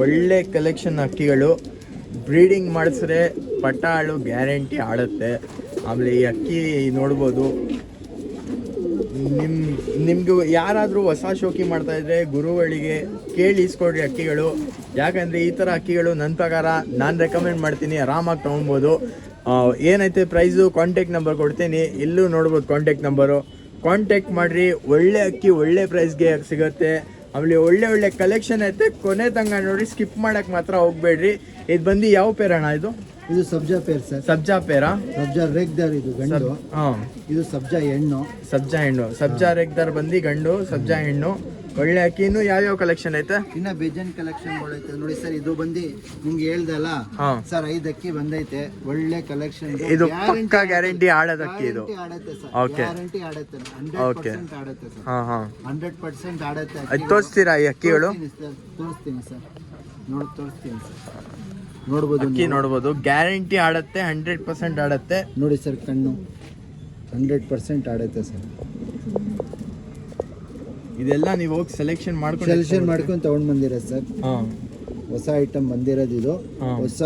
ಒಳ್ಳೆ collection ಅಕ್ಕಿಗಳು. Breeding ಮಾಡಿಸಿದ್ರೆ ಪಟ್ಟಾಳು guarantee ಆಡುತ್ತೆ. ಆಮೇಲೆ ಈ ಅಕ್ಕಿ ನೋಡ್ಬೋದು. ನಿಮ್ಗೆ ಯಾರಾದರೂ ಹೊಸ ಶೋಕಿ ಮಾಡ್ತಾಯಿದ್ರೆ ಗುರುಗಳಿಗೆ ಕೇಳಿ ಇಸ್ಕೊಡ್ರಿ ಅಕ್ಕಿಗಳು. ಯಾಕಂದರೆ ಈ ಥರ ಅಕ್ಕಿಗಳು ನನ್ನ ಪ್ರಕಾರ ನಾನು ರೆಕಮೆಂಡ್ ಮಾಡ್ತೀನಿ, ಆರಾಮಾಗಿ ತೊಗೊಬೋದು. ಏನೈತೆ ಪ್ರೈಸು, ಕಾಂಟ್ಯಾಕ್ಟ್ ನಂಬರ್ ಕೊಡ್ತೀನಿ, ಇಲ್ಲೂ ನೋಡ್ಬೋದು ಕಾಂಟ್ಯಾಕ್ಟ್ ನಂಬರು. ಕಾಂಟ್ಯಾಕ್ಟ್ ಮಾಡಿರಿ, ಒಳ್ಳೆ ಅಕ್ಕಿ ಒಳ್ಳೆ ಪ್ರೈಸ್ಗೆ ಸಿಗುತ್ತೆ. ಆಮೇಲೆ ಒಳ್ಳೆ ಕಲೆಕ್ಷನ್ ಐತೆ. ಕೊನೆ ತಂಗ ನೋಡಿ, ಸ್ಕಿಪ್ ಮಾಡೋಕ್ಕೆ ಮಾತ್ರ ಹೋಗಬೇಡ್ರಿ. ಇದು ಬಂದು ಯಾವ ಪೇರಣ್ಣ? ಇದು ಸಬ್ಜಾ ಪೇರ್ ಸರ್. ಸಬ್ಜಾ ಪೇರಾ? ಸಬ್ಜಾ ರೇಗ್ದಾರ್ ಇದು ಗಂಡು. ಇದು ಸಬ್ಜಾ ಹೆಣ್ಣು. ಸಬ್ಜಾ ರೇಗ್ದಾರ್ ಬಂದು ಗಂಡು, ಸಬ್ಜಾ ಹೆಣ್ಣು. ಒಳ್ಳೆ ಅಕ್ಕಿ. ಇನ್ನು ಯಾವ್ಯಾವ ಕಲೆಕ್ಷನ್ ಐತೆ? ಇನ್ನ ಬೇಜನ್ ಕಲೆಕ್ಷನ್ ಐತೆ ನೋಡಿ ಸರ್. ಇದು ಬಂದು ನಿಮ್ಗೆ ಹೇಳ್ದಲ್ಲ ಸರ್, 5 ಅಕ್ಕಿ ಬಂದೈತೆ. ಒಳ್ಳೆ ಕಲೆಕ್ಷನ್. ಇದು ಪಕ್ಕಾ ಗ್ಯಾರಂಟಿ ಆಡೋದ ಅಕ್ಕಿ ಇದು. ಆಡತ್ತೆ ಸರ್, ಓಕೆ, ಗ್ಯಾರಂಟಿ ಆಡತ್ತೆ. 100% ಆಡತ್ತೆ ಸರ್. 100% ಆಡತ್ತೆ. ಅದು ತೋರಿಸ್ತೀರಾ ಈ ಅಕ್ಕಿಗಳು? ತೋರಿಸ್ತೀನಿ ಸರ್, ತೋರಿಸ್ತೀನಿ ಸರ್. ನೋಡ್ಬೋದು, ಅಕ್ಕಿ ನೋಡ್ಬೋದು. ಗ್ಯಾರಂಟಿ ಆಡತ್ತೆ, 100% ಆಡತ್ತೆ. ನೋಡಿ ಸರ್, ಕಣ್ಣು 100% ಆಡತ್ತೆ ಸರ್. ಇದೆಲ್ಲ ನೀವು ಹೋಗಿ ಸೆಲೆಕ್ಷನ್ ಮಾಡ್ಕೊಂಡು ತಗೊಂಡ್ ಬಂದಿರೋದು ಸರ್. ಹೊಸ ಐಟಮ್ ಬಂದಿರೋದು ಇದು. ಹೊಸ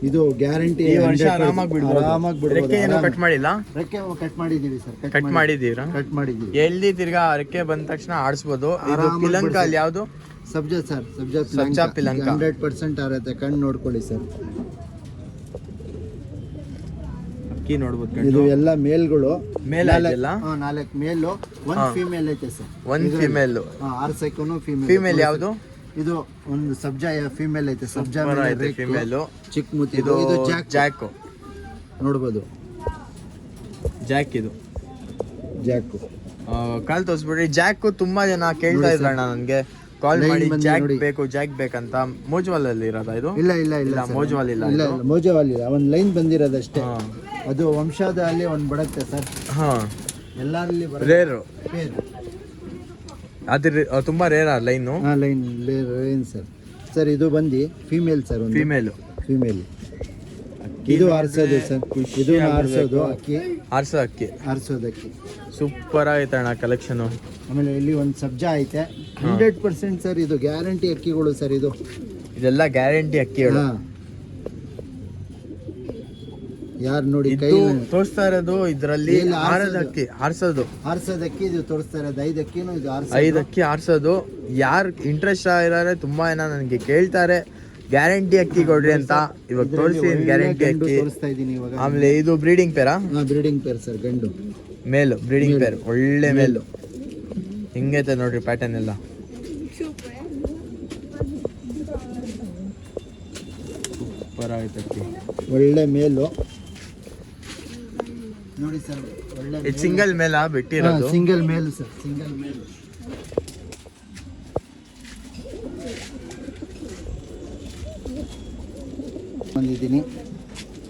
ಇದು ಗ್ಯಾರಂಟಿ. ಆರಾಮಾಗಿ ಬಿಡ್ಬೋದು. ರೆಕ್ಕೆ ಏನು ಕಟ್ ಮಾಡಿಲ್ಲ? ರೆಕ್ಕೆ ಕಟ್ ಮಾಡಿದೀವಿ ಸರ್. ಕಟ್ ಮಾಡಿದೀರಾ? ಕಟ್ ಮಾಡಿದೀವಿ. ಎಲ್ಲಿ ತಿರ್ಗಾ ರೆಕ್ಕೆ ಬಂದ ತಕ್ಷಣ ಆಡಿಸ್ಬೋದು. ಇದು ಪಿಲಂಕ ಅಲ್ಲಿ ಯಾವುದು? ಸಬ್ಜಾ ಸರ್. ಸಬ್ಜಾ ಪಿಲಂಕ 100% ಆರತ್ತೆ. ಕಣ್ಣು ನೋಡ್ಕೊಳ್ಳಿ ಸರ್. ಅಕ್ಕಿ ನೋಡ್ಬೋದು. ಇದು ಎಲ್ಲ ಮೇಲ್ಗಳು. 4 ಮೇಲು, 1 ಫೀಮೇಲ್ ಐತೆ ಸರ್. 1 ಫೀಮೇಲ್. ಆರ್ಸೈಕೋನು ಫೀಮೇಲ್. ಫೀಮೇಲ್ ಯಾವುದು? ಇದು ಒಂದು ಸಬ್ಜಾ ಫೀಮೇಲ್ ಐತೆ. ಸಬ್ಜಾ ಫೀಮೇಲ್, ಚಿಕ್ಕ ಮುತ್ತಿ. ಇದು ಜಾಕ್ ನೋಡ್ಬೋದು. ಇದು ಜಾಕ್ ಕಾಲ್ ತೋರಿಸ್ಬಿಡ್ರಿ. ಜಾಕ್ ತುಂಬಾ ಜನ ಕೇಳ್ತಾ ಇದ್ರಣ್ಣ ನನಗೆ ಕಾಲ್ ಮಾಡಿ, ಜಾಕ್ ಬೇಕಂತ. ಮೋಜ್ವಾಲ್ ಅಲ್ಲಿ ಇರೋದಾ ಇದು? ಇಲ್ಲ ಮೋಜ್ವಾಲ್ ಇಲ್ಲ. ಮೋಜವಾಲ್ ಇಲ್ಲ, ಒಂದು ಲೈನ್ ಬಂದಿರೋದಷ್ಟೇ. ಅದು ವಂಶದಲ್ಲಿ ಒಂದು ಬರುತ್ತೆ ಸರ್. ಎಲ್ಲರಲ್ಲಿ ರೇರು. ಅದ್ರ ತುಂಬಾ rare line. Line sir. Sir ಇದು ಬಂದು ಫೀಮೇಲ್ ಸರ್. ಫೀಮೇಲ್. ಇದು ಆರ್ಸೋದು ಸರ್. ಇದು ಆರ್ಸೋದು ಅಕ್ಕಿ. ಆರ್ಸೋದು ಅಕ್ಕಿ ಸೂಪರ್ ಆಗೈತೆ ಅಣ್ಣ ಕಲೆಕ್ಷನ್. ಆಮೇಲೆ ಇಲ್ಲಿ ಒಂದು ಸಬ್ಜಾ ಐತೆ. 100% ಸರ್. ಇದು ಗ್ಯಾರಂಟಿ ಅಕ್ಕಿಗಳು ಸರ್. ಇದೆಲ್ಲ ಗ್ಯಾರಂಟಿ ಅಕ್ಕಿಗಳು. ಯಾರು ನೋಡಿ ಕೈ ತೋರಿಸ್ತಾ ಇರೋದು ಇದರಲ್ಲಿ ಆರ್ಸೋದು ಅಕ್ಕಿ. ಇದು ತೋರಿಸ್ತಾ ಇರೋದು 5 ಅಕ್ಕಿನೂ. ಇದು 5 ಅಕ್ಕಿ ಆರ್ಸೋದು. ಯಾರು ಇಂಟ್ರೆಸ್ಟ್ ಆಗಿದ್ದಾರೆ ತುಂಬಾ ಜನ ನನಗೆ ಕೇಳ್ತಾರೆ, ಗ್ಯಾರಂಟಿ ಅಕ್ಕಿ ಕೊಡ್ರಿ ಅಂತ. ಇವಾಗ ತೋರಿಸಿ ಗ್ಯಾರಂಟಿ ಅಕ್ಕಿ ತೋರಿಸ್ತಾ ಇದೀನಿ ಇವಾಗ. ಆಮೇಲೆ ಇದು ಬ್ರೀಡಿಂಗ್ ಪೇರಾ? Breeding pair sir. ಗಂಡು ಮೇಲು ಬ್ರೀಡಿಂಗ್ ಪೇರ್. ಒಳ್ಳೆ ಮೇಲು. ಹಿಂಗೈತೆ ನೋಡ್ರಿ ಪ್ಯಾಟರ್ನ್ ಎಲ್ಲ. ಸೂಪರ್ ಆಗೈತೆ ಅಕ್ಕಿ. ಒಳ್ಳೆ ಮೇಲು ನೋಡಿ ಸರ್. ಒಳ್ಳೆ ಇದು ಸಿಂಗಲ್ ಮೇಲ ಬಿಟ್ಟಿರೋದು? Single male sir. Single male ಬಂದಿದ್ದೀನಿ.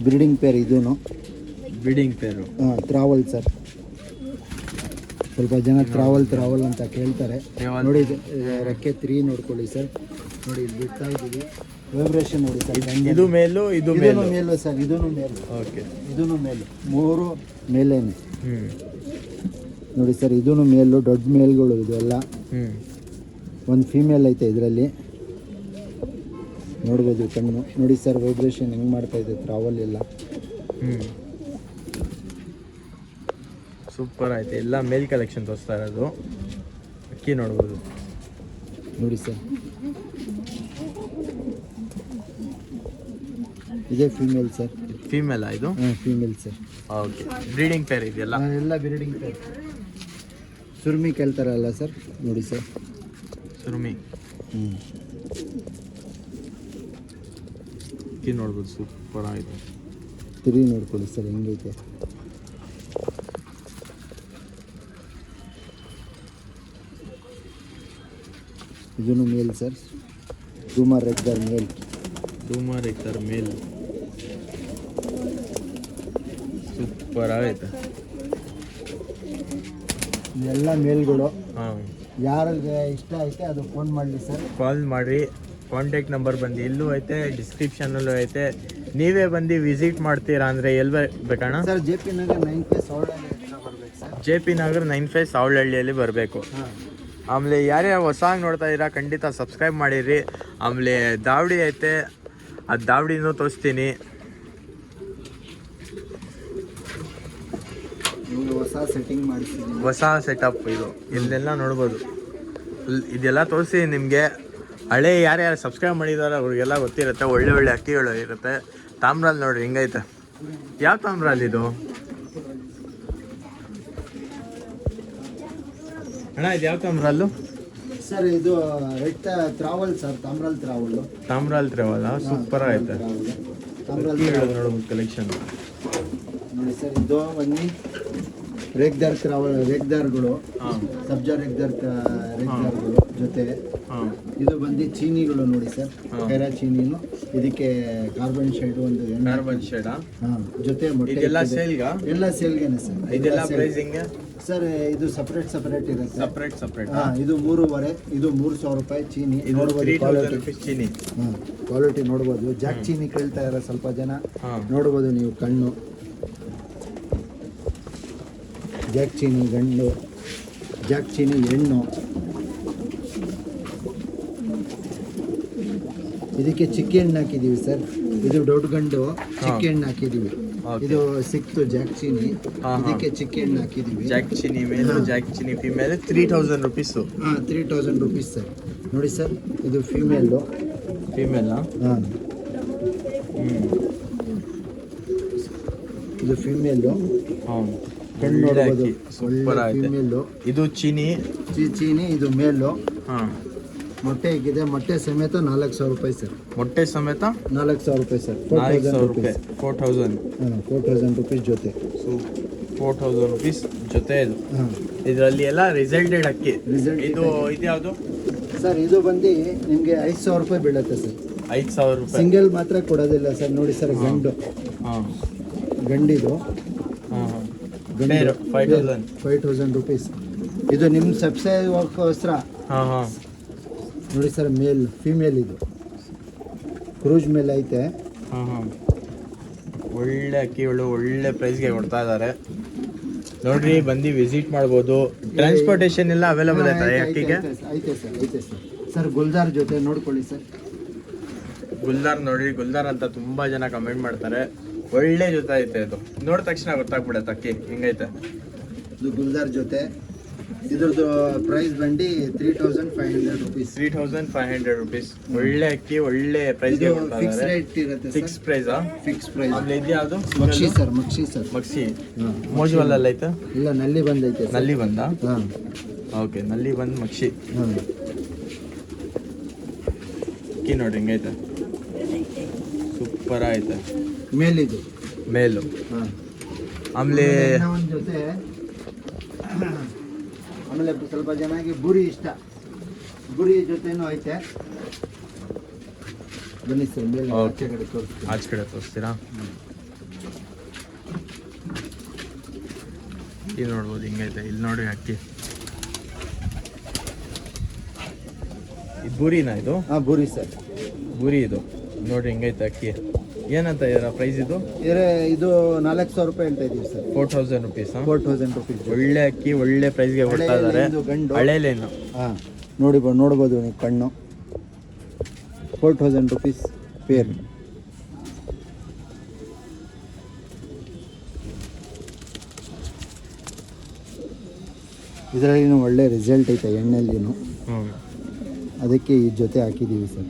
Breeding pair. ಇದೂನು ಬ್ರೀಡಿಂಗ್ ಪೇರು. Travel sir. ಸ್ವಲ್ಪ ಜನ ಟ್ರಾವಲ್ ಅಂತ ಕೇಳ್ತಾರೆ. ನೋಡಿ ರೆಕ್ಕೆ 3 ನೋಡ್ಕೊಳ್ಳಿ ಸರ್. ನೋಡಿ ಇಲ್ಲಿ ಬಿಡ್ತಾ ಇದ್ದೀವಿ. ವೈಬ್ರೇಷನ್ ನೋಡಿ ಸರ್. ಇದು ಮೇಲು, ಇದು ಮೇಲು ಸರ್. ಇದೂನು ಮೇಲು. ಓಕೆ. ಇದೂನು ಮೇಲು. 3 ಮೇಲೇನೆ ನೋಡಿ ಸರ್. ಇದೂನು ಮೇಲು. ದೊಡ್ಡ ಮೇಲ್ಗಳು ಇದೆಲ್ಲ. ಒಂದು ಫೀಮೇಲ್ ಐತೆ ಇದರಲ್ಲಿ. ನೋಡ್ಬೋದು ಕಣ್ಣು ನೋಡಿ ಸರ್. ವೈಬ್ರೇಷನ್ ಹೆಂಗೆ ಮಾಡ್ತಾ ಇದೆ ಟ್ರಾವಲ್ ಎಲ್ಲ. ಸೂಪರ್ ಆಯ್ತು. ಎಲ್ಲ ಮೇಲ್ ಕಲೆಕ್ಷನ್ ತೋರಿಸ್ತಾ ಇರೋದು. ಅಕ್ಕಿ ನೋಡ್ಬೋದು ನೋಡಿ ಸರ್. ಇದೇ ಫೀಮೇಲ್ ಸರ್. ಫೀಮೇಲ್ ಇದು? Female sir. Okay. Breeding pair ಇದೆಯಲ್ಲ? ಎಲ್ಲ ಬ್ರೀಡಿಂಗ್ ಪೇರ್. ಸುರ್ಮಿ ಕೇಳ್ತಾರಲ್ಲ ಸರ್. ನೋಡಿ ಸರ್, ಸುರ್ಮಿ. ಅಕ್ಕಿ ನೋಡ್ಬೋದು. ಸೂಪರ್ ಆಗಿದೆ. ತಿರುಗಿ ನೋಡ್ಕೊಳ್ಳಿ ಸರ್ ಹೆಂಗೈತೆ. ಇದೂ ಮೇಲ್ ಸರ್. ಡೂಮರ್ ರೆಗ್ದರ್ ಮೇಲ್. ಸೂಪರ್ ಆಗೈತೆ. ಎಲ್ಲ ಮೇಲ್ಗಳು. ಯಾರಿಗೆ ಇಷ್ಟ ಐತೆ ಅದು ಫೋನ್ ಮಾಡಲಿ ಸರ್. ಕಾಲ್ ಮಾಡಿ. ಕಾಂಟ್ಯಾಕ್ಟ್ ನಂಬರ್ ಬಂದು ಇಲ್ಲೂ ಐತೆ, ಡಿಸ್ಕ್ರಿಪ್ಷನಲ್ಲೂ ಐತೆ. ನೀವೇ ಬಂದು ವಿಸಿಟ್ ಮಾಡ್ತೀರಾ ಅಂದರೆ ಎಲ್ಲಿ ಬೇಕಣ್ಣ? Sir JP Nagar 9 face Avalahalli ಬರಬೇಕು ಸರ್. JP ನಗರ್ 9 ಫೇಸ್ ಅವಳಹಳ್ಳಿಯಲ್ಲಿ ಬರಬೇಕು. ಆಮೇಲೆ ಯಾರ್ಯಾರು ಹೊಸಾಗಿ ನೋಡ್ತಾ ಇದ್ದೀರಾ ಖಂಡಿತ ಸಬ್ಸ್ಕ್ರೈಬ್ ಮಾಡಿರಿ. ಆಮೇಲೆ ದಾವಡಿ ಐತೆ, ಅದು ದಾವಡಿನೂ ತೋರಿಸ್ತೀನಿ. ಹೊಸ ಸೆಟ್ಟಿಂಗ್ ಮಾಡಿಸಿದ್ದೀನಿ, ಹೊಸ ಸೆಟಪ್ ಇದು, ಇಲ್ಲೆಲ್ಲ ನೋಡ್ಬೋದು. ಇದೆಲ್ಲ ತೋರಿಸಿ ನಿಮಗೆ. ಹಳೆ ಯಾರ್ಯಾರು ಸಬ್ಸ್ಕ್ರೈಬ್ ಮಾಡಿದಾರೆ ಅವ್ರಿಗೆಲ್ಲ ಗೊತ್ತಿರುತ್ತೆ. ಒಳ್ಳೆ ಒಳ್ಳೆ ಅಕ್ಕಿಗಳು ಇರುತ್ತೆ. ತಾಮ್ರಲ್ಲಿ ನೋಡ್ರಿ ಹಿಂಗೈತೆ. ಯಾವ ತಾಮ್ರಲ್ಲಿ ಇದು ಅಣ್ಣ? ಇದು ಯಾವ ತಾಮ್ರಲ್ಲು ಸರ್? ಇದು ರೆಡ್ ತ್ರಾವಲ್ ಸರ್, ತಾಮ್ರಲ್ ತ್ರಾವಲ್. ತಾಮ್ರಲ್ಲಿ ತ್ರಾವಲ್ಲ, ಸೂಪರ್ ಆಗೈತೆ. ತಾಮ್ರಲ್ ನೋಡ್ಬೋದು ಕಲೆಕ್ಷನ್ ನೋಡಿ ಸರ್. ಇದು ಬನ್ನಿ ರೇಗ್ದಾರ್ ತ್ರಾವಲ್, ರೇಗ್ದಾರ್ಗಳು, ಸಬ್ಜಾ ರೇಗ್ದಾರ್ಗಳು ಜೊತೆ. ಇದು ಬಂದು ಚೀನಿಗಳು ನೋಡಿ ಸರ್, ಖೈರಾ ಚೀನಿನು. ಇದಕ್ಕೆ ಕಾರ್ಬನ್ ಶೇಡ್ ಒಂದು ಕಾರ್ಬನ್ ಶೇಡ್ ಜೊತೆ ಮೊಟ್ಟೆ ಇದೆಲ್ಲ ಸೇಲ್ಗಾ? ಎಲ್ಲ ಸೇಲ್ಗೆನೆ ಸರ್. ಇದೆಲ್ಲ ಪ್ರೈಸಿಂಗ್ ಸರ್ ಇದು ಸಪರೇಟ್ ಇರುತ್ತೆ. ಸಪ್ರೇಟ್ ಇದು 3,500, ಇದು 3,000 ರೂಪಾಯಿ ಚೀನಿ. ನೋಡ್ಬೋದು ಕ್ವಾಲಿಟಿ, ಚೀನಿ ಕ್ವಾಲಿಟಿ ನೋಡ್ಬೋದು. ಜಾಕ್ ಚೀನಿ ಕೇಳ್ತಾ ಇರೋ ಸ್ವಲ್ಪ ಜನ, ನೋಡ್ಬೋದು ನೀವು ಕಣ್ಣು. ಜಾಕ್ ಚೀನಿ ಗಂಡು, ಜಾಕ್ ಚೀನಿ ಹೆಣ್ಣು. ಇದಕ್ಕೆ ಚಿಕ್ಕಿ ಹಣ್ಣು ಹಾಕಿದ್ದೀವಿ ಸರ್. ಇದು ದೊಡ್ಡ ಗಂಡು, ಚಿಕ್ಕಿ ಹಣ್ಣು ಹಾಕಿದ್ದೀವಿ. ಇದು ಸಿಕ್ತು ಜಾಕ್ ಚೀನಿ, ಇದಕ್ಕೆ ಚಿಕ್ಕಿ ಹಣ್ಣು ಹಾಕಿದ್ದೀವಿ. ಜಾಕ್ ಚೀನಿ ಮೇಲೆ, ಜಾಕ್ ಚೀನಿ ಫಿಮೇಲ್ 3,000 ರುಪೀಸು. 3,000 rupees sir. ನೋಡಿ ಸರ್, ಇದು ಫೀಮೇಲು. ಹಾಂ, ಇದು ಫೀಮೇಲು. ಕಣ್ಣು ನೋಡ್ಬೋದು, ಸೂಪರ್ ಆಗಿದೆ. ಫೀಮೇಲು. ಇದು ಚೀನಿ. ಚೀನಿ ಇದು ಮೇಲು. ಮೊಟ್ಟೆ ಹೇಗಿದೆ, ಮೊಟ್ಟೆ ಸಮೇತ 4,000 ರೂಪಾಯಿ ಸರ್. ಮೊಟ್ಟೆ ಸಮೇತ 4,000 ರೂಪಾಯಿ ಸರ್. 4,000 ರೂಪಾಯಿ. 4,000 ರುಪೀಸ್ ಜೊತೆ. 4,000 ರುಪೀಸ್ ಜೊತೆ ಇದು. ಇದರಲ್ಲಿ ಎಲ್ಲ ರಿಸಲ್ಟೆಡ್ ಅಕ್ಕಿ. ಇದು ಯಾವುದು ಸರ್? ಇದು ಬಂದು ನಿಮಗೆ 5,000 ರೂಪಾಯಿ ಬೀಳುತ್ತೆ ಸರ್. 5,000 ರೂಪಾಯಿ. ಸಿಂಗಲ್ ಮಾತ್ರ ಕೊಡೋದಿಲ್ಲ ಸರ್. ನೋಡಿ ಸರ್, ಗಂಡು, ಗಂಡಿದು 5,000 ರುಪೀಸ್. ಇದು ನಿಮ್ಮ ಸಬ್ಸ್ಕ್ರೈಬರ್ಗೋಸ್ಕರ. ನೋಡಿ ಸರ್, ಮೇಲ್ ಫಿಮೇಲ್. ಇದು ಕ್ರೂಜ್ ಮೇಲೆ ಐತೆ. ಒಳ್ಳೆ ಅಕ್ಕಿಗಳು ಒಳ್ಳೆ ಪ್ರೈಸ್ಗೆ ಕೊಡ್ತಾ ಇದ್ದಾರೆ ನೋಡ್ರಿ. ಬಂದು ವಿಸಿಟ್ ಮಾಡ್ಬೋದು. ಟ್ರಾನ್ಸ್ಪೋರ್ಟೇಷನ್ ಎಲ್ಲ ಅವೈಲೇಬಲ್ ಐತೆ ಅಕ್ಕಿಗೆ? ಐತೆ ಸರ್. ಸರ್ ಗುಲ್ದಾರ್ ಜೊತೆ ನೋಡ್ಕೊಳ್ಳಿ ಸರ್. ಗುಲ್ದಾರ್ ನೋಡ್ರಿ, ಗುಲ್ದಾರ್ ಅಂತ ತುಂಬಾ ಜನ ಕಮೆಂಟ್ ಮಾಡ್ತಾರೆ. ಒಳ್ಳೆ ಜೊತೆ ಐತೆ. ಇದು ನೋಡಿದ ತಕ್ಷಣ ಗೊತ್ತಾಗ್ಬಿಡತ್ತೆ ಅಕ್ಕಿ ಹಿಂಗೈತೆ. ಇದು ಗುಲ್ದಾರ್ ಜೊತೆ. ಇದ್ರದ್ದು ಪ್ರೈಸ್ ಬಂದು 3,500 ರುಪೀಸ್. 3,500 ರುಪೀಸ್. ಒಳ್ಳೆ ಅಕ್ಕಿ, ಒಳ್ಳೆ ಪ್ರೈಸ್. ಫಿಕ್ಸ್ ರೇಟ್ ಇರುತ್ತೆ. Fix price. Fix price. ಆಮೇಲೆ ಇದು ಯಾವುದು? ಮಕ್ಷಿ ಸರ್. ಮಕ್ಷಿ ಮೋಜುವಲ್ಲ ಐತೆ? ಇಲ್ಲ, ನಲ್ಲಿ ಬಂದೈತೆ. ನಲ್ಲಿ ಬಂದ? ಓಕೆ, ನಲ್ಲಿ ಬಂದ್ ಮಕ್ಷಿ. ಅಕ್ಕಿ ನೋಡ್ರಿ ಹಿಂಗೈತೆ, ಸೂಪರ್ ಐತೆ. ಮೇಲಿದು ಮೇಲು. ಆಮೇಲೆ ಒಂದು ಜೊತೆ. ಆಮೇಲೆ ಸ್ವಲ್ಪ ಜನಕ್ಕೆ ಬುರಿ ಇಷ್ಟ, ಬುರಿ ಜೊತೆನೂ ಐತೆ. ಬನ್ನಿ ಸರ್, ಮೇಲೆ ಆಚೆ ಕಡೆ ತೋರಿಸ್ತೀನಿ. ಆಚೆ ಕಡೆ ತೋರಿಸ್ತೀರಾ? ಇಲ್ಲಿ ನೋಡ್ಬೋದು ಹಿಂಗೈತೆ. ಇಲ್ಲಿ ನೋಡಿ ಅಕ್ಕಿ. ಇದು ಬೂರಿನಾ? ಇದು ಬುರಿ ಸರ್, ಬೂರಿ. ಇದು ನೋಡ್ರಿ ಹಿಂಗೈತೆ ಅಕ್ಕಿ. ಏನಂತ ಇದರ ಪ್ರೈಸ್? ಇದು 4,000 ರೂಪಾಯಿ ಹೇಳ್ತಾ ಇದೀವಿ ಸರ್. 4,000 ರುಪೀಸ್. 4,000 ರುಪೀಸ್. ಒಳ್ಳೆ ಅಕ್ಕಿ, ಒಳ್ಳೆ ಪ್ರೈಸ್ಗೆ ಕೊಡ್ತಾ ಇದ್ದಾರೆ. ಹಳೇಲೇನು ನೋಡ್ಬೋದು ನೀವು ಕಣ್ಣು. 4,000 ರುಪೀಸ್ ಪೇರ್. ಇದರಲ್ಲಿ ಒಳ್ಳೆ ರಿಸಲ್ಟ್ ಐತೆ ಎಣ್ಣೆಲ್ಲಿನೂ. ಅದಕ್ಕೆ ಈ ಜೊತೆ ಹಾಕಿದ್ದೀವಿ ಸರ್.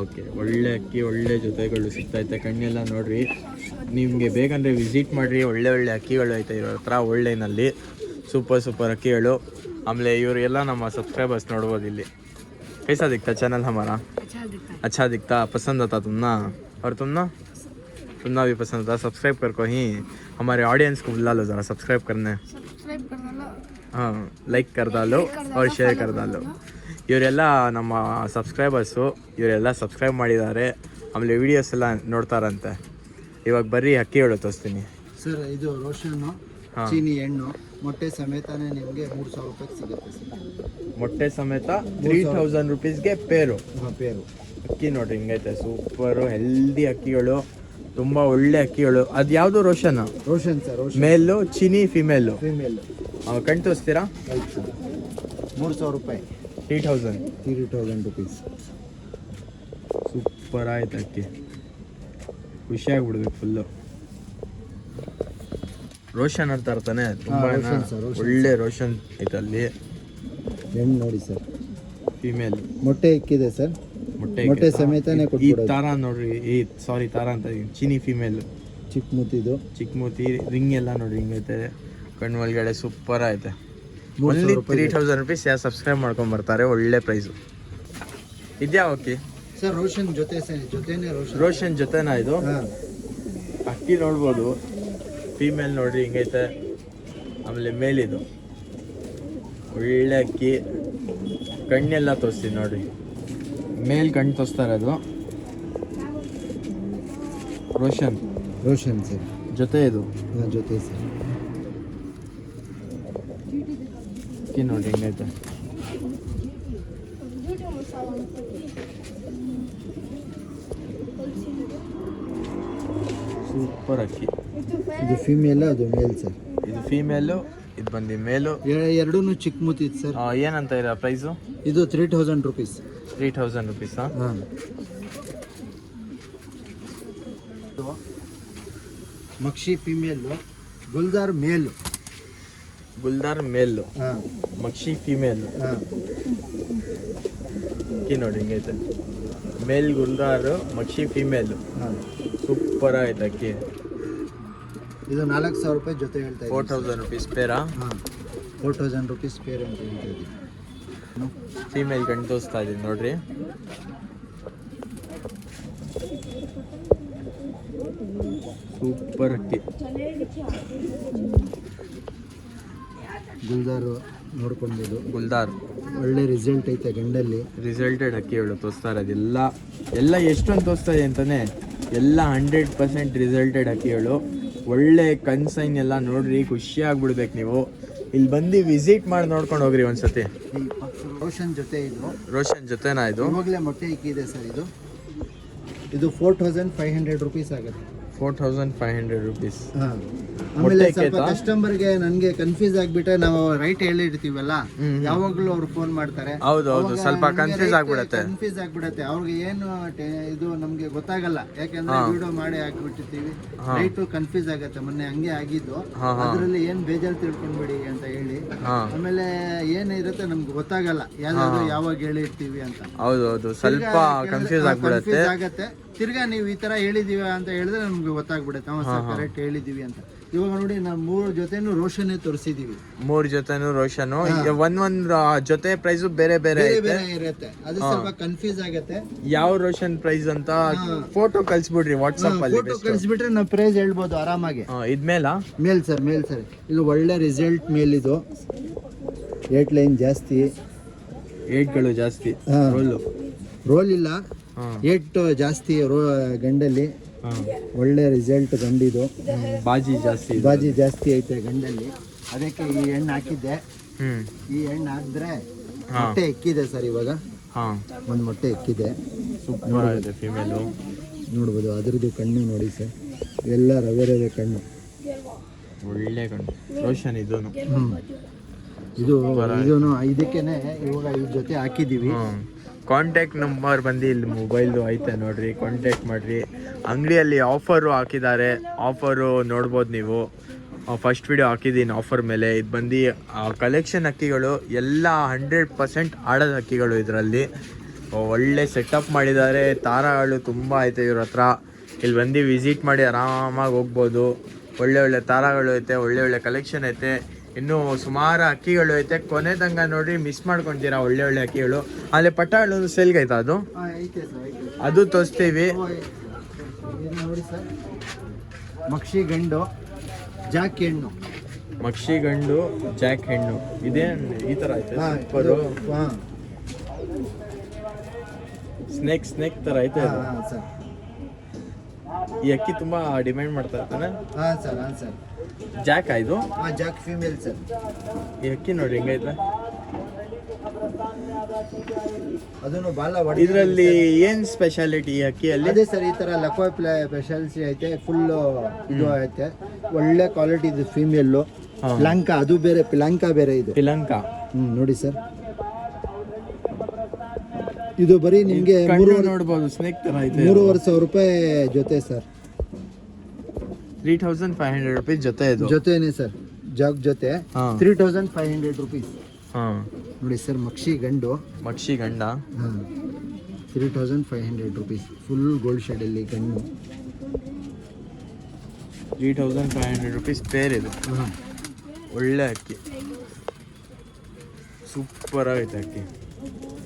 ಓಕೆ, ಒಳ್ಳೆ ಅಕ್ಕಿ, ಒಳ್ಳೆ ಜೊತೆಗಳು ಸಿಗ್ತೈತೆ. ಕಣ್ಣೆಲ್ಲ ನೋಡ್ರಿ. ನಿಮಗೆ ಬೇಕಂದರೆ ವಿಸಿಟ್ ಮಾಡಿರಿ. ಒಳ್ಳೆ ಒಳ್ಳೆ ಅಕ್ಕಿಗಳು ಐತೆ ಇರೋ ಹತ್ರ ಒಳ್ಳೆನಲ್ಲಿ. ಸೂಪರ್ ಅಕ್ಕಿಗಳು. ಆಮೇಲೆ ಇವರೆಲ್ಲ ನಮ್ಮ ಸಬ್ಸ್ಕ್राइबर्स ನೋಡ್ಬೋದು ಇಲ್ಲಿ. कैसा दिखता चैनल हमारा? अच्छा दिखता। पसंद आता तुमना? और तुमना भी पसंद आता? सब्सक्राइब कर को ही हमारे ऑडियंस को बुला लो ज़रा सब्सक्राइब करने। हाँ, लाइक कर डालो और शेयर कर डालो। ಇವರೆಲ್ಲ ನಮ್ಮ ಸಬ್ಸ್ಕ್ರೈಬರ್ಸು. ಇವರೆಲ್ಲ ಸಬ್ಸ್ಕ್ರೈಬ್ ಮಾಡಿದ್ದಾರೆ. ಆಮೇಲೆ ವಿಡಿಯೋಸ್ ಎಲ್ಲ ನೋಡ್ತಾರಂತೆ. ಇವಾಗ ಬರ್ರಿ ಅಕ್ಕಿಗಳು ತೋರಿಸ್ತೀನಿ ಸರ್. ಇದು ರೋಷನ್ನು, ಚೀನಿ ಹೆಣ್ಣು, ಮೊಟ್ಟೆ ಸಮೇತನೇ ನಿಮಗೆ 3,000 ರೂಪಾಯಿ ಸಿಗುತ್ತೆ ಸರ್. ಮೊಟ್ಟೆ ಸಮೇತ 3,000 ರುಪೀಸ್ಗೆ ಪೇರು. ಅಕ್ಕಿ ನೋಡ್ರಿ ಹಿಂಗೈತೆ, ಸೂಪರು ಹೆಲ್ದಿ ಅಕ್ಕಿಗಳು, ತುಂಬ ಒಳ್ಳೆ ಅಕ್ಕಿಗಳು. ಅದು ಯಾವುದು? ರೋಷನ್ ಸರ್. ಮೇಲು, ಚೀನಿ, ಫಿಮೇಲು. ಫಿಮೇಲ್. ಕಣ್ ತೋರಿಸ್ತೀರಾ? 3,000 ರೂಪಾಯಿ, 3000. 3,000 ರುಪೀಸ್. ಸೂಪರ್ ಆಯ್ತು ಅಕ್ಕಿ, ಖುಷಿಯಾಗ್ಬಿಡ್ಬೇಕು ಫುಲ್ಲು. ರೋಷನ್ ಅಂತ ಇರ್ತಾನೆ ತುಂಬಾ ರೋಷನ್ sir, ರೋಷನ್. ಒಳ್ಳೆ ರೋಷನ್ ಐತೆ ಅಲ್ಲಿ. ಹೆಣ್ಣು ನೋಡಿ ಸರ್, ಫಿಮೇಲ್ ಮೊಟ್ಟೆ ಇಕ್ಕಿದೆ ಸರ್, ಮೊಟ್ಟೆ ಸಮೇತನೇ ಈ ಕೊಟ್ಬಿಡೋದು. ತಾರ ನೋಡ್ರಿ, ಈ ಸಾರಿ ತಾರ ಅಂತ ಇದೀನಿ, ಚೀನಿ ಫಿಮೇಲ್, ಚಿಕ್ಕ ಮುತ್ತಿದು ಚಿಕ್ಕ ಮೂತಿ, ರಿಂಗ್ ಎಲ್ಲ ನೋಡ್ರಿ ಹಿಂಗೈತೆ, ಕಣ್ಣು ಒಳಗಡೆ ಸೂಪರ್ ಐತೆ. 3,000 ಓನ್ಲಿ ರೂಪಾಯಿ. 3000 ರುಪೀಸ್. ಯಾರು ಸಬ್ಸ್ಕ್ರೈಬ್ ಮಾಡ್ಕೊಂಡ್ ಬರ್ತಾರೆ, ಒಳ್ಳೆ ಪ್ರೈಸು. ಇದ್ಯಾ ಓಕೆ ಸರ್ ರೋಷನ್ ಜೊತೆನೇ ರೋಷನ್. ರೋಷನ್ ಜೊತೆನಾ ಇದು? ಹಾಂ, ಅಕ್ಕಿ ನೋಡ್ಬೋದು, ಫೀಮೇಲ್ ನೋಡ್ರಿ ಹಿಂಗೈತೆ. ಆಮೇಲೆ ಮೇಲಿದು ಒಳ್ಳೆ ಅಕ್ಕಿ, ಕಣ್ಣೆಲ್ಲ ತೋರಿಸ್ತೀನಿ ನೋಡ್ರಿ, ಮೇಲ್ ಕಣ್ಣು ತೋರಿಸ್ತಾ ಇರೋದು ರೋಷನ್ ರೋಷನ್ ಸರ್ ಜೊತೆ ಇದು. ಹಾಂ, ಜೊತೆ ಸರ್. ಅಕ್ಕಿ ನೋಡ್ರಿ ಹಿಂಗೈತೆ. ಸೂಪರ್ ಅಕ್ಕಿ. ಇದು ಫೀಮೇಲ್, ಅದು ಮೇಲ್ ಸರ್. ಇದು ಫೀಮೇಲು, ಇದು ಬಂದು ಮೇಲು. ಎರಡೂ ಚಿಕ್ಕ ಮುತ್ತಿತ್ತು ಸರ್. ಏನಂತ ಇರೋ ಪ್ರೈಸು? ಇದು 3,000 ರುಪೀಸ್. 3000 ರುಪೀಸಾ? ಹಾಂ. ಮಕ್ಷಿ ಫೀಮೇಲು, ಗುಲ್ದಾರ್ ಮೇಲು. ಗುಲ್ದಾರ್ ಮೇಲು, ಹಾಂ ಮಕ್ಷಿ ಫಿಮೇಲು. ಹಾಂ. ಅಕ್ಕಿ ನೋಡಿ ಹಿಂಗೈತೆ, ಮೇಲ್ ಗುಲ್ದಾರು, ಮಕ್ಷಿ ಫಿಮೇಲು. ಹಾಂ, ಸೂಪರ್ ಆಯ್ತು ಅಕ್ಕಿ. ಇದು 4,000 ರೂಪಾಯಿ ಜೊತೆ ಹೇಳ್ತಾ ಇದ್ದೀನಿ. 4000 ರುಪೀಸ್ ಪೇರಾ? ಹಾಂ, 4,000 ರುಪೀಸ್ ಪೇರ್ ಅಂತ ಹೇಳ್ತಾ ಇದ್ದೀನಿ. ಫೀಮೇಲ್ ಕಣ್ಣು ತೋರಿಸ್ತಾ ಇದ್ದೀನಿ ನೋಡ್ರಿ. ಸೂಪರ್ ಅಕ್ಕಿ. ಗುಲ್ದಾರು ನೋಡ್ಕೊಬೋದು, ಗುಲ್ದಾರ್ ಒಳ್ಳೆ ರಿಸಲ್ಟ್ ಐತೆ ಗಂಡಲ್ಲಿ. ರಿಸಲ್ಟೆಡ್ ಅಕ್ಕಿಗಳು ತೋರಿಸ್ತಾ ಇರೋದು ಎಲ್ಲ ಎಷ್ಟೊಂದು ತೋರಿಸ್ತಾ ಇದೆ ಅಂತಾನೆ, ಎಲ್ಲ 100% ರಿಸಲ್ಟೆಡ್ ಅಕ್ಕಿಗಳು. ಒಳ್ಳೆ ಕನ್ಸೈನ್ ಎಲ್ಲ ನೋಡ್ರಿ, ಖುಷಿ ಆಗ್ಬಿಡ್ಬೇಕು ನೀವು. ಇಲ್ಲಿ ಬಂದು ವಿಸಿಟ್ ಮಾಡಿ ನೋಡ್ಕೊಂಡು ಹೋಗ್ರಿ ಒಂದ್ಸತಿ. ರೋಷನ್ ಜೊತೆ ಇದು. ರೋಷನ್ ಜೊತೆನಾ ಇದು? ಇವಾಗಲೇ ಮೊಟ್ಟೆ ಇಕ್ಕಿದೆ ಸರ್. ಇದು 4,500 ರುಪೀಸ್ ಆಗುತ್ತೆ. 4500 ರುಪೀಸ್. ಹಾಂ. ಮೊಟ್ಟೆ ಆಮೇಲೆ ಸ್ವಲ್ಪ ಇಕ್ಕೈತಾ? ಕಸ್ಟಮರ್ಗೆ ನನಗೆ ಕನ್ಫ್ಯೂಸ್ ಆಗಿಬಿಟ್ಟೆ, ನಾವು ರೈಟ್ ಹೇಳಿರ್ತೀವಲ್ಲ, ಯಾವಾಗಲೂ ಅವ್ರು ಫೋನ್ ಮಾಡ್ತಾರೆ. ಹೌದು, ಸ್ವಲ್ಪ ಕನ್ಫ್ಯೂಸ್ ಆಗ್ಬಿಡತ್ತೆ. ಅವ್ರಿಗೆ ಏನು ಇದು ನಮ್ಗೆ ಗೊತ್ತಾಗಲ್ಲ, ಯಾಕಂದ್ರೆ ವಿಡಿಯೋ ಮಾಡಿ ಹಾಕ್ಬಿಟ್ಟಿರ್ತೀವಿ, ರೈಟ್ ಕನ್ಫ್ಯೂಸ್ ಆಗತ್ತೆ. ಮೊನ್ನೆ ಹಂಗೆ ಆಗಿದ್ದು, ಅದ್ರಲ್ಲಿ ಏನ್ ಬೇಜಾರು ತಿಳ್ಕೊಂಡ್ಬಿಡಿ ಅಂತ ಹೇಳಿ. ಆಮೇಲೆ ಏನಿರುತ್ತೆ ನಮ್ಗೆ ಗೊತ್ತಾಗಲ್ಲ, ಯಾವ್ದಾದ್ರು ಯಾವಾಗ ಹೇಳಿರ್ತೀವಿ ಅಂತ. ಹೌದು, ಸ್ವಲ್ಪ ಕನ್ಫ್ಯೂಸ್ ಆಗ್ಬಿಡತ್ತೆ. ಆಗತ್ತೆ. ತಿರ್ಗಾ ನೀವು ಈ ತರ ಹೇಳಿದೀವಿ ಅಂತ ಹೇಳಿದ್ರೆ ನಮ್ಗೆ ಗೊತ್ತಾಗ್ಬಿಡುತ್ತೆ, ಕರೆಕ್ಟ್ ಹೇಳಿದೀವಿ ಅಂತ. ಇವಾಗ ನೋಡಿ, ನಾವು 3 ಜೊತೆನೂ ರೋಷನ್ನೇ ತೋರಿಸಿದೀವಿ. 3 ಜೊತೆನೂ ರೋಷನು. ಒಂದೊಂದ್ ಜೊತೆ ಪ್ರೈಸ್ ಬೇರೆ ಬೇರೆ ಇರುತ್ತೆ, ಅದು ಸ್ವಲ್ಪ ಕನ್ಫ್ಯೂಸ್ ಆಗತ್ತೆ. ಯಾವ ರೋಷನ್ ಪ್ರೈಸ್ ಅಂತ ಫೋಟೋ ಕಳ್ಸ್ಬಿಡ್ರಿ ವಾಟ್ಸ್ಆಪ್ ಅಲ್ಲಿ. ಫೋಟೋ ಕಳಿಸ್ಬಿಟ್ರೆ ನಾವು ಪ್ರೈಸ್ ಹೇಳ್ಬೋದು ಆರಾಮಾಗಿ. ಇದ್ಮೇಲ ಮೇಲ್ ಸರ್. ಇದು ಒಳ್ಳೆ ರಿಸಲ್ಟ್ ಮೇಲ್. ಇದು 8 ಲೈನ್ ಜಾಸ್ತಿ, 8ಗಳು ಜಾಸ್ತಿ. ರೋಲ್ ಇಲ್ಲ, 8 ಜಾಸ್ತಿ ಗಂಡಲ್ಲಿ. ಒಳ್ಳೆ ರಿಸಲ್ಟ್ ಗಂಡಿದು. ಬಾಜಿ ಜಾಸ್ತಿ ಐತೆ ಗಂಡಲ್ಲಿ, ಅದಕ್ಕೆ ಈ ಎಣ್ಣೆ ಹಾಕಿದ್ದೆ. ಈ ಎಣ್ಣೆ ಹಾಕಿದ್ರೆ ಮೊಟ್ಟೆ ಎಕ್ಕಿದೆ ಸರ್. ಇವಾಗ ಒಂದು ಮೊಟ್ಟೆ ಎಕ್ಕಿದೆ. ಸೂಪರ್ ಆಗಿದೆ ಫಿಮೇಲು. ನೋಡ್ಬೋದು ಅದ್ರದ್ದು ಕಣ್ಣು ನೋಡಿ ಸರ್, ಎಲ್ಲ ರವೆ ಕಣ್ಣು, ಒಳ್ಳೆ ಕಣ್ಣು. ರೋಷನ್ ಇದೂನು. ಇದಕ್ಕೇನೆ ಇವಾಗ ಈ ಜೊತೆ ಹಾಕಿದೀವಿ. ಕಾಂಟ್ಯಾಕ್ಟ್ ನಂಬರ್ ಬಂದು ಇಲ್ಲಿ ಮೊಬೈಲ್ದು ಐತೆ ನೋಡ್ರಿ, ಕಾಂಟ್ಯಾಕ್ಟ್ ಮಾಡಿರಿ. ಅಂಗಡಿಯಲ್ಲಿ ಆಫರು ಹಾಕಿದ್ದಾರೆ, ಆಫರು ನೋಡ್ಬೋದು ನೀವು. ಫಸ್ಟ್ ವಿಡಿಯೋ ಹಾಕಿದ್ದೀನಿ ಆಫರ್ ಮೇಲೆ. ಇದು ಬಂದು ಕಲೆಕ್ಷನ್ ಅಕ್ಕಿಗಳು ಎಲ್ಲ 100% ಆಡೋದ ಅಕ್ಕಿಗಳು. ಇದರಲ್ಲಿ ಒಳ್ಳೆ ಸೆಟಪ್ ಮಾಡಿದ್ದಾರೆ, ತಾರಗಳು ತುಂಬ ಐತೆ ಇವ್ರ ಹತ್ರ. ಇಲ್ಲಿ ಬಂದು ವಿಸಿಟ್ ಮಾಡಿ ಆರಾಮಾಗಿ ಹೋಗ್ಬೋದು. ಒಳ್ಳೆ ತಾರಗಳು ಐತೆ, ಒಳ್ಳೆ ಕಲೆಕ್ಷನ್ ಐತೆ. ಇನ್ನೂ ಸುಮಾರು ಅಕ್ಕಿಗಳು ಐತೆ, ಕೊನೆ ತನಕ ನೋಡ್ರಿ, ಮಿಸ್ ಮಾಡ್ಕೊತೀರಾ. ಒಳ್ಳೆ ಅಕ್ಕಿಗಳು. ಅಲ್ಲಿ ಪಟ್ಟಾಳು ಸೇಲ್ಗೆ ಐತಾ? ಅದು ತೋರಿಸ್ತೀವಿ ನೋಡಿ ಸರ್. ಮಕ್ಷಿ ಗಂಡು, ಜಾಕ್ ಹೆಣ್ಣು. ಮಕ್ಷಿ ಗಂಡು, ಜಾಕ್ ಹೆಣ್ಣು. ಇದೇನ್ ಈ ತರ ಐತೆ? ಸೂಪರು. ಸ್ನೇಕ್ ತರ ಐತೆ ಅದು. ಈ ಅಕ್ಕಿ ತುಂಬಾ ಡಿಮ್ಯಾಂಡ್ ಮಾಡ್ತಾ ಇರ್ತಾನೆ. ಸರ್. ಜಾಕ್ ಇದು? Jack female sir. ಈ ಅಕ್ಕಿ ನೋಡಿ ಹೆಂಗೈತೆ. ಅದನ್ನು ಬಾಲ ಇದರಲ್ಲಿ ಏನ್ ಸ್ಪೆಷಾಲಿಟಿ ಈ ಅಕ್ಕಿಯಲ್ಲಿ? ಅದೇ ಸರ್, ಈ ತರ ಲಕ್ವಾ ಸ್ಪೆಷಾಲಿಟಿ ಐತೆ. ಫುಲ್ ಇದು ಐತೆ, ಒಳ್ಳೆ ಕ್ವಾಲಿಟಿ ಇದು ಫೀಮೇಲ್. ಪಿಲಂಕ, ಅದು ಬೇರೆ ಪಿಲಂಕ ಬೇರೆ ಇದು. ಪಿಲಂಕ ನೋಡಿ ಸರ್, ಇದು ಬರೀ ನಿಮಗೆ ಕಣ್ಣು ನೋಡ್ಬೋದು ಸ್ನೇಕ್ ತರ ಇದೆ. 3,500 ರೂಪಾಯಿ ಜೊತೆ ಸರ್. 3,500 rupees ಜೊತೆ ಇದು. ಜೊತೆನೆ ಸರ್, ಜಾಗ್ ಜೊತೆ ಹಾ 3,500 rupees. ಹಾ ನೋಡಿ ಸರ್, ಮಕ್ಷಿ ಗಂಡು. ಮಕ್ಷಿ ಗಂಡ. ಹಾಂ 3,500 rupees. ಫುಲ್ ಗೋಲ್ಡ್ ಶೇಡಲ್ಲಿ ಗಂಡು. 3,500 rupees ಪೇರ್ ಇದು. ಹಾಂ ಒಳ್ಳೆ ಅಕ್ಕಿ, ಸೂಪರ್ ಆಗೈತೆ ಅಕ್ಕಿ.